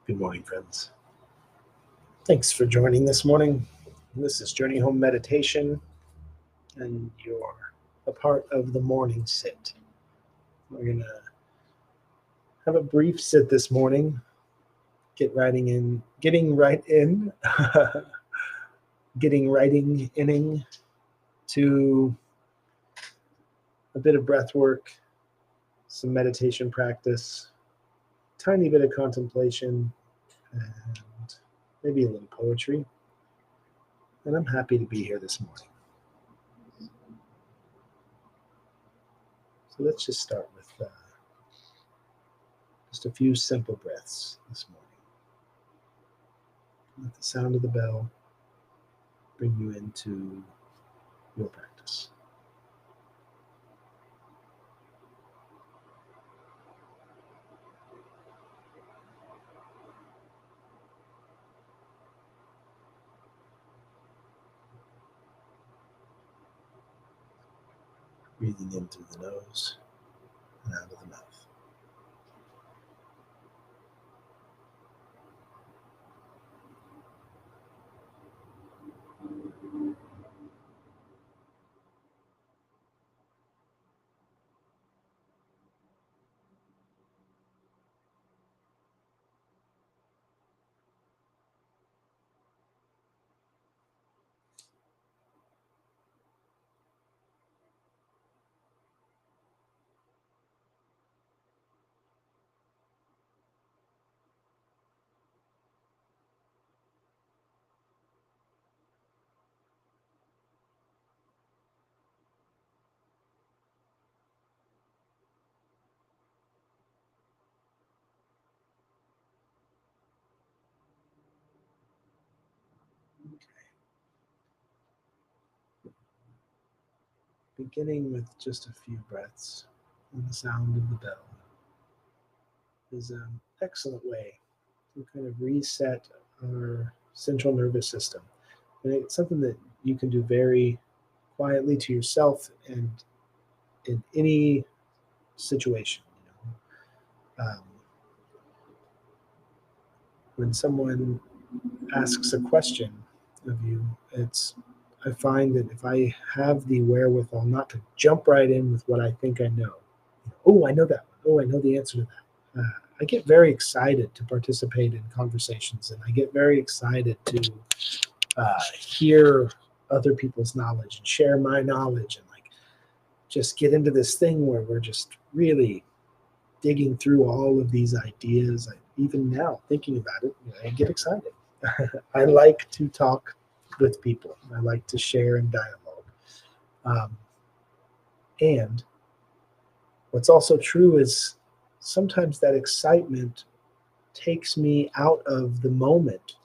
Good morning, friends. Thanks for joining this morning. This is Journey Home Meditation, and you're a part of the morning sit. We're going to have a brief sit this morning, getting right inning to a bit of breath work, some meditation practice, tiny bit of contemplation, and maybe a little poetry. And I'm happy to be here this morning. So let's just start with just a few simple breaths this morning. Let the sound of the bell bring you into your practice. Breathing in through the nose and out of the mouth. Beginning with just a few breaths and the sound of the bell is an excellent way to kind of reset our central nervous system. And it's something that you can do very quietly to yourself and in any situation. When someone asks a question of you, I find that if I have the wherewithal not to jump right in with what I think I know, oh, I know that one. Oh, I know the answer to that. I get very excited to participate in conversations, and I get very excited to hear other people's knowledge and share my knowledge, and like just get into this thing where we're just really digging through all of these ideas. Even now, thinking about it, I get excited. I like to talk with people. I like to share in dialogue. And what's also true is sometimes that excitement takes me out of the moment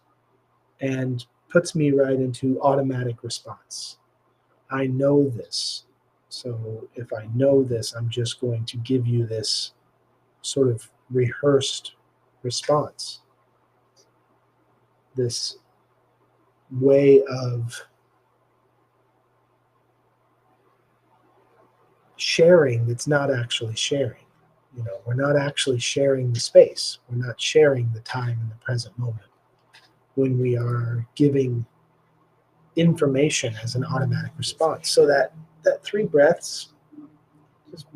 and puts me right into automatic response. I know this. So if I know this, I'm just going to give you this sort of rehearsed response. This way of sharing that's not actually sharing. We're not actually sharing the space. We're not sharing the time in the present moment when we are giving information as an automatic response. So that 3 breaths, just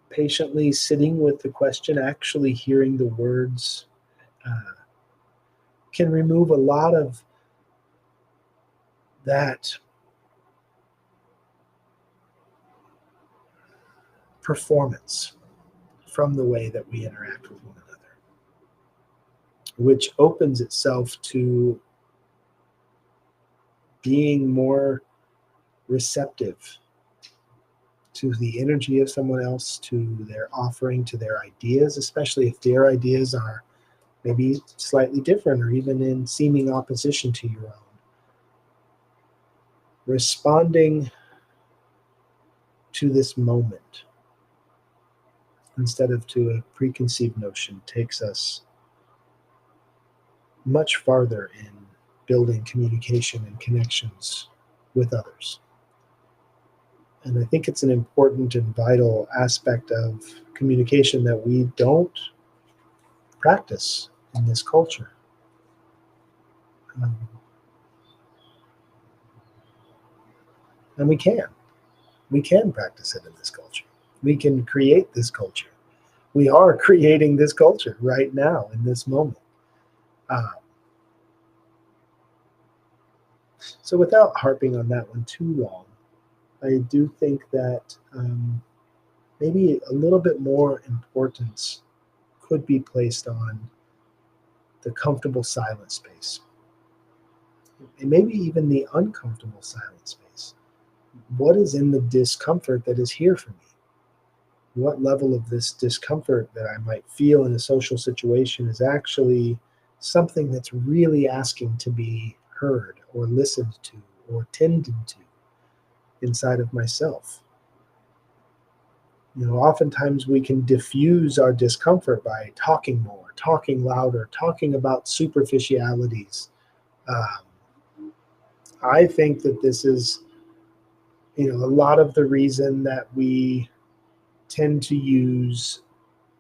patiently sitting with the question, actually hearing the words, can remove a lot of that performance from the way that we interact with one another, which opens itself to being more receptive to the energy of someone else, to their offering, to their ideas, especially if their ideas are maybe slightly different or even in seeming opposition to your own. Responding to this moment instead of to a preconceived notion takes us much farther in building communication and connections with others. And I think it's an important and vital aspect of communication that we don't practice in this culture. And we can practice it in this culture. We can create this culture. We are creating this culture right now in this moment. So without harping on that one too long, I do think that maybe a little bit more importance could be placed on the comfortable silent space, and maybe even the uncomfortable silent space. What is in the discomfort that is here for me? What level of this discomfort that I might feel in a social situation is actually something that's really asking to be heard or listened to or tended to inside of myself? Oftentimes we can diffuse our discomfort by talking more, talking louder, talking about superficialities. I think that this is, a lot of the reason that we tend to use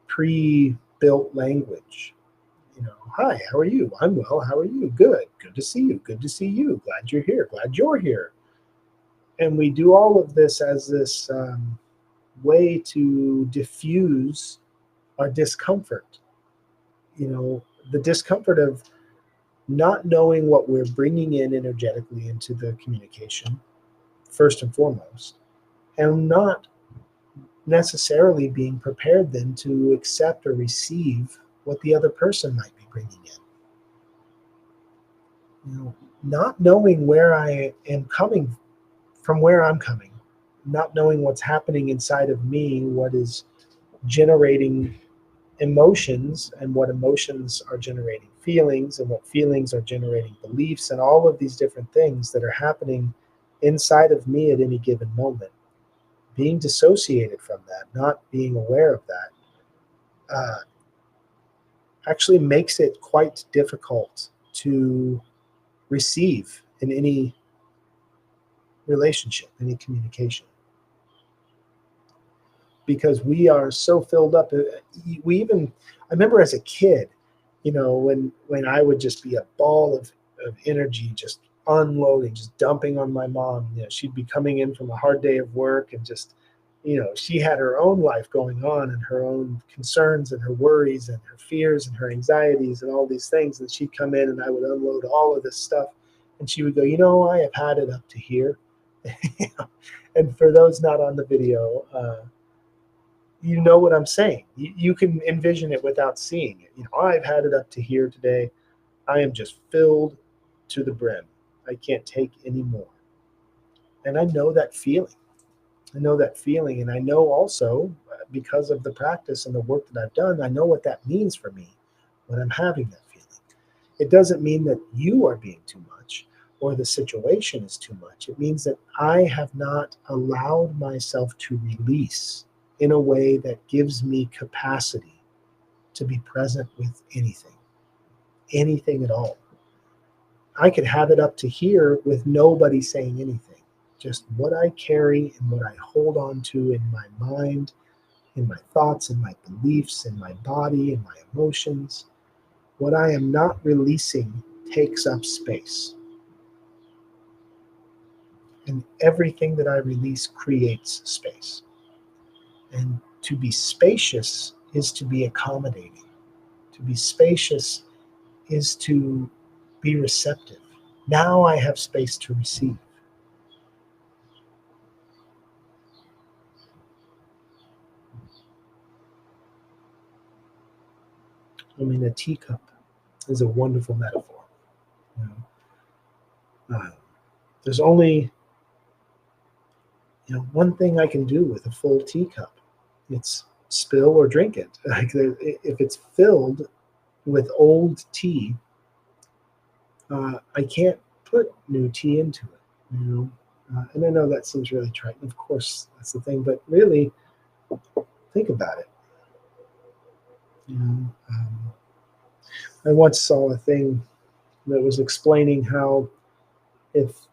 pre-built language. Hi, how are you? I'm well. How are you? Good. Good to see you. Good to see you. Glad you're here. Glad you're here. And we do all of this as this way to diffuse our discomfort. The discomfort of not knowing what we're bringing in energetically into the communication, first and foremost, and not necessarily being prepared then to accept or receive what the other person might be bringing in. Not knowing where I am coming from, where I'm coming, not knowing what's happening inside of me, what is generating emotions, and what emotions are generating feelings, and what feelings are generating beliefs, and all of these different things that are happening inside of me at any given moment. Being dissociated from that, not being aware of that, actually makes it quite difficult to receive in any relationship, any communication. Because we are so filled up. I remember as a kid, when I would just be a ball of energy, just unloading, just dumping on my mom. She'd be coming in from a hard day of work, and just, she had her own life going on, and her own concerns and her worries and her fears and her anxieties and all these things. And she'd come in and I would unload all of this stuff. And she would go, I have had it up to here. And for those not on the video, you know what I'm saying. You can envision it without seeing it. I've had it up to here today. I am just filled to the brim. I can't take any more. And I know that feeling. And I know also, because of the practice and the work that I've done, I know what that means for me when I'm having that feeling. It doesn't mean that you are being too much or the situation is too much. It means that I have not allowed myself to release in a way that gives me capacity to be present with anything at all. I could have it up to here with nobody saying anything. Just what I carry and what I hold on to in my mind, in my thoughts, in my beliefs, in my body, in my emotions. What I am not releasing takes up space. And everything that I release creates space. And to be spacious is to be accommodating. To be spacious is to be receptive. Now I have space to receive. A teacup is a wonderful metaphor. There's only one thing I can do with a full teacup. It's spill or drink it. If it's filled with old tea, I can't put new tea into it. And I know that seems really trite. Of course, that's the thing. But really, think about it. I once saw a thing that was explaining how if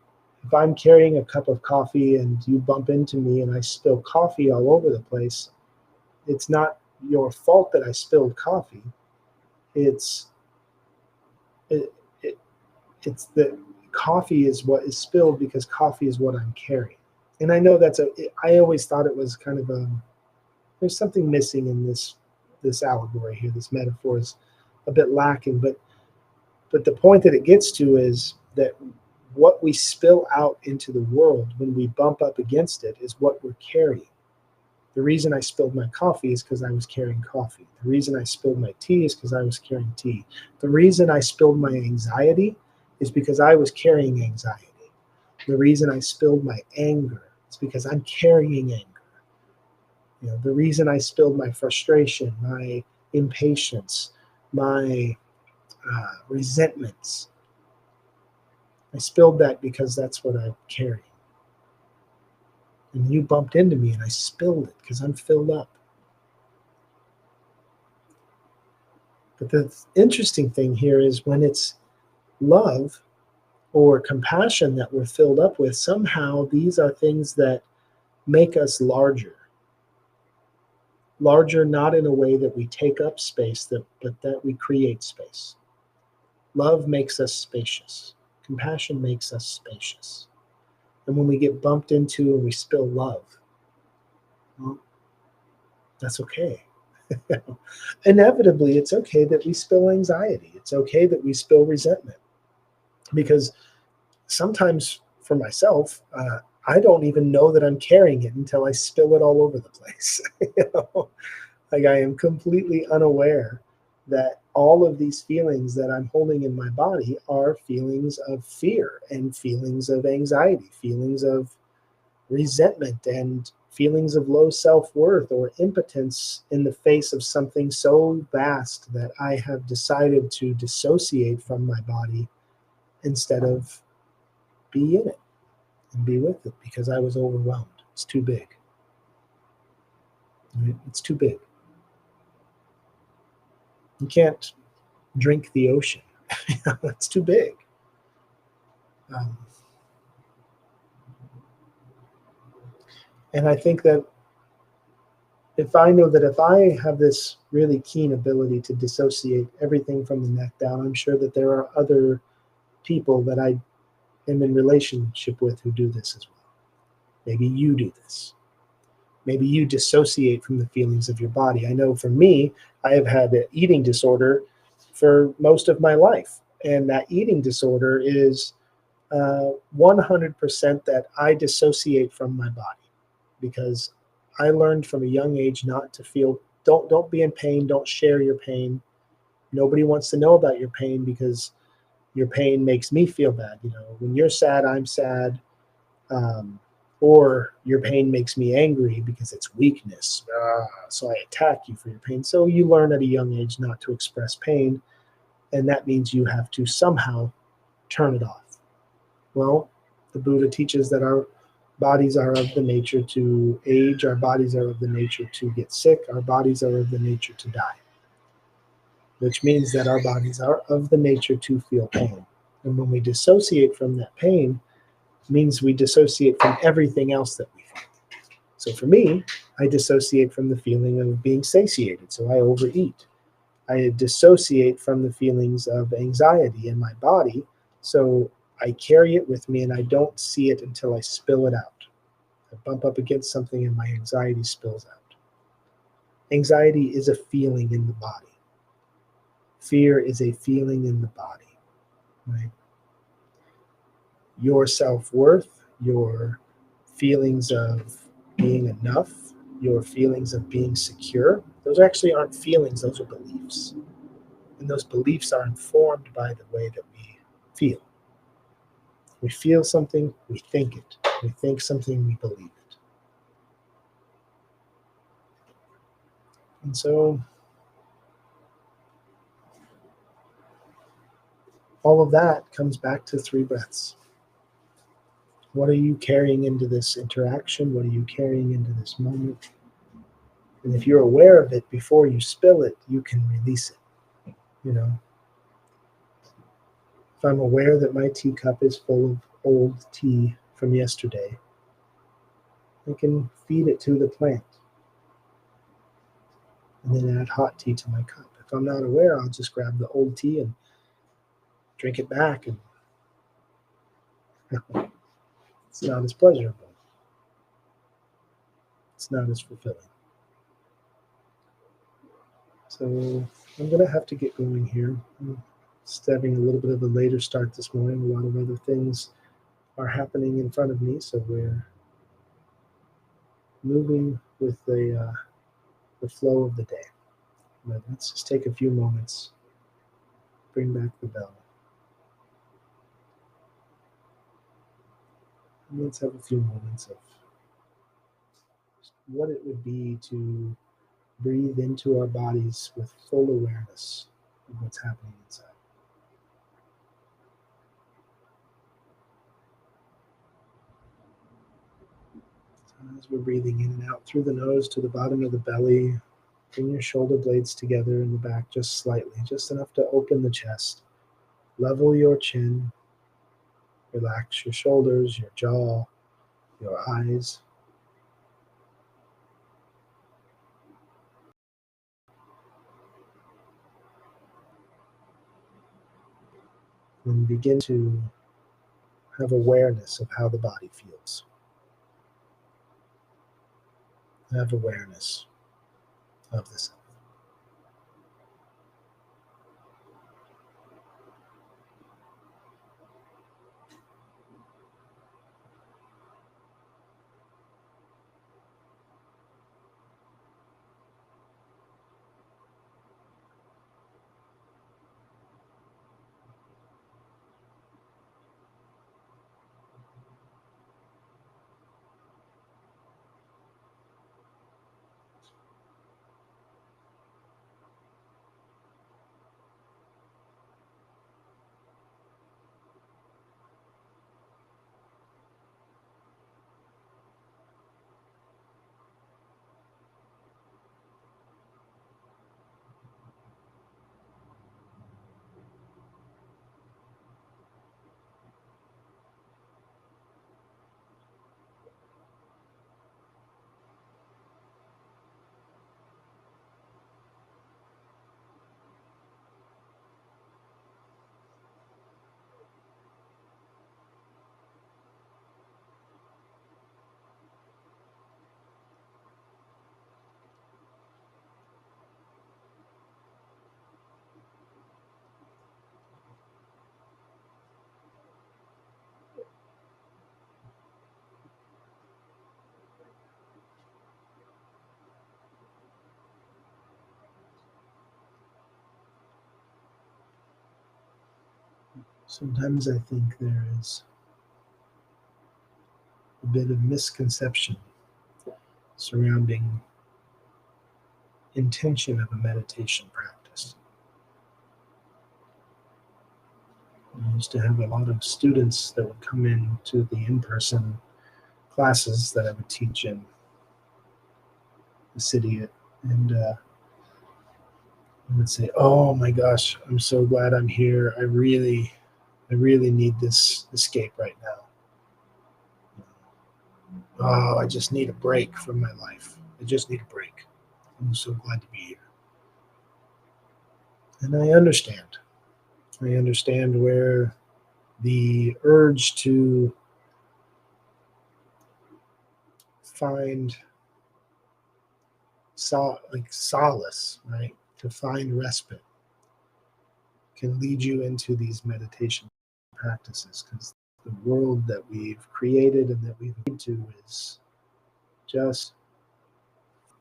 I'm carrying a cup of coffee and you bump into me and I spill coffee all over the place, it's not your fault that I spilled coffee. It's It, it, it's the coffee is what is spilled because coffee is what I'm carrying. And I know I always thought it was kind of there's something missing in this allegory here. This metaphor is a bit lacking, but the point that it gets to is that what we spill out into the world when we bump up against it is what we're carrying. The reason I spilled my coffee is because I was carrying coffee. The reason I spilled my tea is because I was carrying tea. The reason I spilled my anxiety is because I was carrying anxiety. The reason I spilled my anger is because I'm carrying anger. The reason I spilled my frustration, my impatience, my resentments, I spilled that because that's what I'm carrying. And you bumped into me and I spilled it because I'm filled up. But the interesting thing here is when it's love or compassion that we're filled up with, somehow these are things that make us larger. Larger not in a way that we take up space, but that we create space. Love makes us spacious. Compassion makes us spacious. And when we get bumped into and we spill love, well, that's okay. Inevitably, it's okay that we spill anxiety. It's okay that we spill resentment. Because sometimes for myself, I don't even know that I'm carrying it until I spill it all over the place. Like I am completely unaware that all of these feelings that I'm holding in my body are feelings of fear and feelings of anxiety, feelings of resentment and feelings of low self-worth or impotence in the face of something so vast that I have decided to dissociate from my body instead of be in it and be with it because I was overwhelmed. It's too big. Right? It's too big. You can't drink the ocean. It's too big. Um, and I think that if I know that if I have this really keen ability to dissociate everything from the neck down, I'm sure that there are other people that I am in relationship with who do this as well. Maybe you do this. Maybe you dissociate from the feelings of your body. I know for me, I have had an eating disorder for most of my life. And that eating disorder is 100% that I dissociate from my body because I learned from a young age not to feel, don't be in pain, don't share your pain. Nobody wants to know about your pain because your pain makes me feel bad. When you're sad, I'm sad. Or your pain makes me angry because it's weakness. So I attack you for your pain. So you learn at a young age not to express pain, and that means you have to somehow turn it off. Well, the Buddha teaches that our bodies are of the nature to age, our bodies are of the nature to get sick, our bodies are of the nature to die, which means that our bodies are of the nature to feel pain. And when we dissociate from that pain, it means we dissociate from everything else that we feel. So for me, I dissociate from the feeling of being satiated, so I overeat. I dissociate from the feelings of anxiety in my body, so I carry it with me and I don't see it until I spill it out. I bump up against something and my anxiety spills out. Anxiety is a feeling in the body. Fear is a feeling in the body, right? Your self-worth, your feelings of being enough, your feelings of being secure, those actually aren't feelings, those are beliefs. And those beliefs are informed by the way that we feel. We feel something, we think it. We think something, we believe it. And so all of that comes back to 3 breaths. What are you carrying into this interaction? What are you carrying into this moment? And if you're aware of it before you spill it, you can release it. If I'm aware that my teacup is full of old tea from yesterday, I can feed it to the plant and then add hot tea to my cup. If I'm not aware, I'll just grab the old tea and drink it back, and it's not as pleasurable. It's not as fulfilling. So I'm going to have to get going here. I'm just having a little bit of a later start this morning. A lot of other things are happening in front of me, so we're moving with the flow of the day. But let's just take a few moments, bring back the bell. And let's have a few moments of what it would be to breathe into our bodies with full awareness of what's happening inside. So as we're breathing in and out through the nose to the bottom of the belly, bring your shoulder blades together in the back just slightly, just enough to open the chest. Level your chin. Relax your shoulders, your jaw, your eyes. And begin to have awareness of how the body feels. Have awareness of the self. Sometimes I think there is a bit of misconception surrounding intention of a meditation practice. I used to have a lot of students that would come in to the in-person classes that I would teach in the city, and I would say, "Oh my gosh, I'm so glad I'm here. I really need this escape right now. Oh, I just need a break from my life. I just need a break. I'm so glad to be here." And I understand. I understand where the urge to find solace, right? To find respite can lead you into these meditation practices, because the world that we've created and that we've made to is just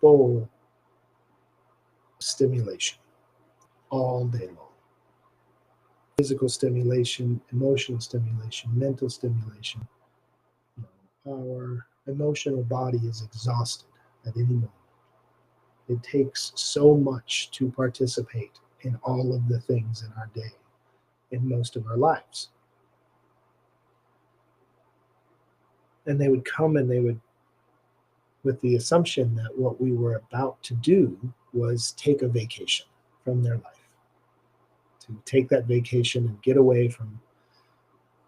full stimulation all day long. Physical stimulation, emotional stimulation, mental stimulation. Our emotional body is exhausted at any moment. It takes so much to participate in all of the things in our day, in most of our lives. And they would come and they would, with the assumption that what we were about to do was take a vacation from their life, to take that vacation and get away from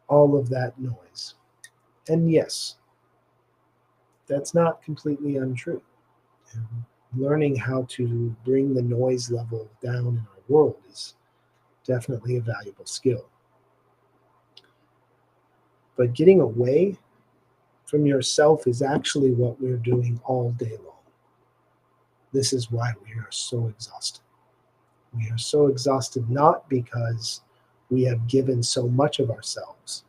all of that noise. And yes, that's not completely untrue. And learning how to bring the noise level down in our world is definitely a valuable skill. But getting away from yourself is actually what we're doing all day long. This is why we are so exhausted. We are so exhausted not because we have given so much of ourselves.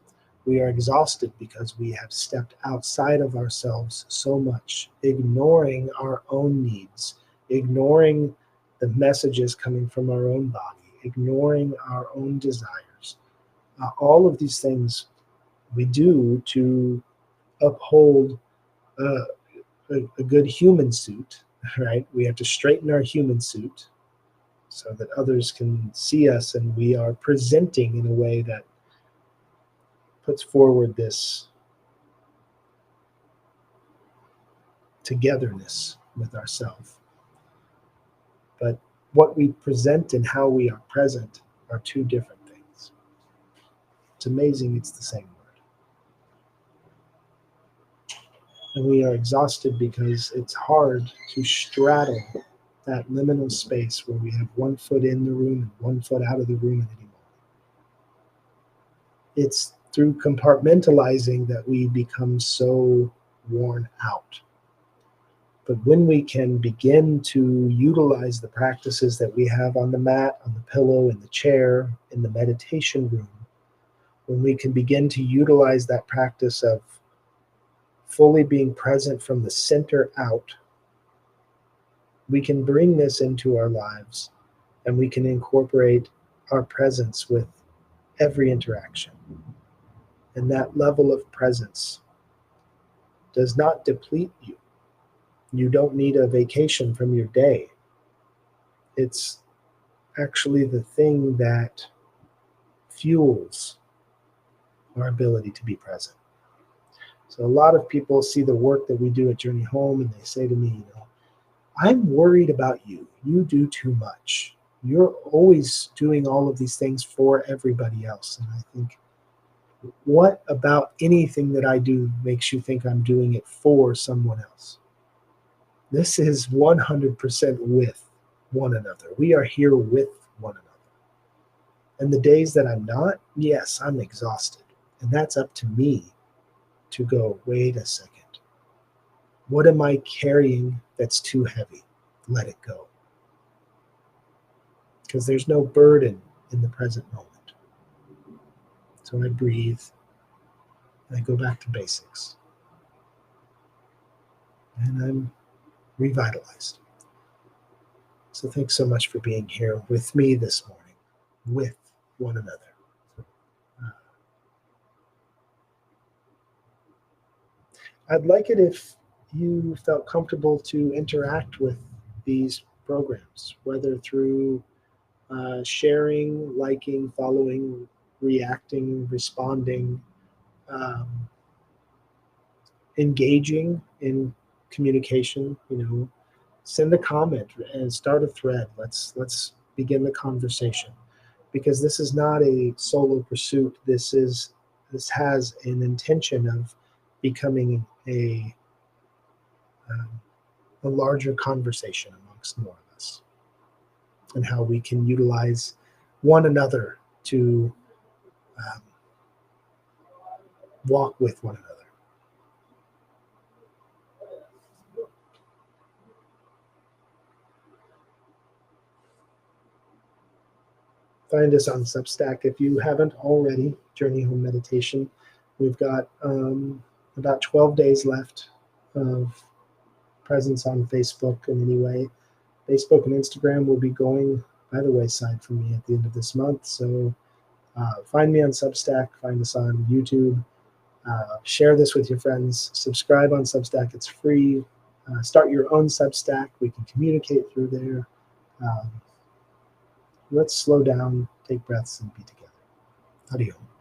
We are exhausted because we have stepped outside of ourselves so much, ignoring our own needs, ignoring the messages coming from our own body, ignoring our own desires. All of these things we do to uphold uh, a good human suit, right? We have to straighten our human suit so that others can see us and we are presenting in a way that puts forward this togetherness with ourselves. But what we present and how we are present are two different things. It's amazing it's the same word. And we are exhausted because it's hard to straddle that liminal space where we have one foot in the room and one foot out of the room at any moment. It's through compartmentalizing that we become so worn out. But when we can begin to utilize the practices that we have on the mat, on the pillow, in the chair, in the meditation room, when we can begin to utilize that practice of fully being present from the center out, we can bring this into our lives and we can incorporate our presence with every interaction. And that level of presence does not deplete you. You don't need a vacation from your day. It's actually the thing that fuels our ability to be present. So a lot of people see the work that we do at Journey Home and they say to me, I'm worried about you. You do too much. You're always doing all of these things for everybody else. And I think, what about anything that I do makes you think I'm doing it for someone else? This is 100% with one another. We are here with one another. And the days that I'm not, yes, I'm exhausted. And that's up to me to go, wait a second. What am I carrying that's too heavy? Let it go. Because there's no burden in the present moment. So I breathe, and I go back to basics. And I'm revitalized. So thanks so much for being here with me this morning, with one another. I'd like it if you felt comfortable to interact with these programs, whether through sharing, liking, following, reacting, responding, um, engaging in communication. Send a comment and start a thread. Let's begin the conversation, because this is not a solo pursuit. This has an intention of becoming a larger conversation amongst more of us, and how we can utilize one another to um, walk with one another. Find us on Substack if you haven't already. Journey Home Meditation. We've got about 12 days left of presence on Facebook in any way. Facebook and Instagram will be going by the wayside for me at the end of this month. So find me on Substack, find us on YouTube, share this with your friends, subscribe on Substack, it's free. Start your own Substack, we can communicate through there. Let's slow down, take breaths, and be together. Adios.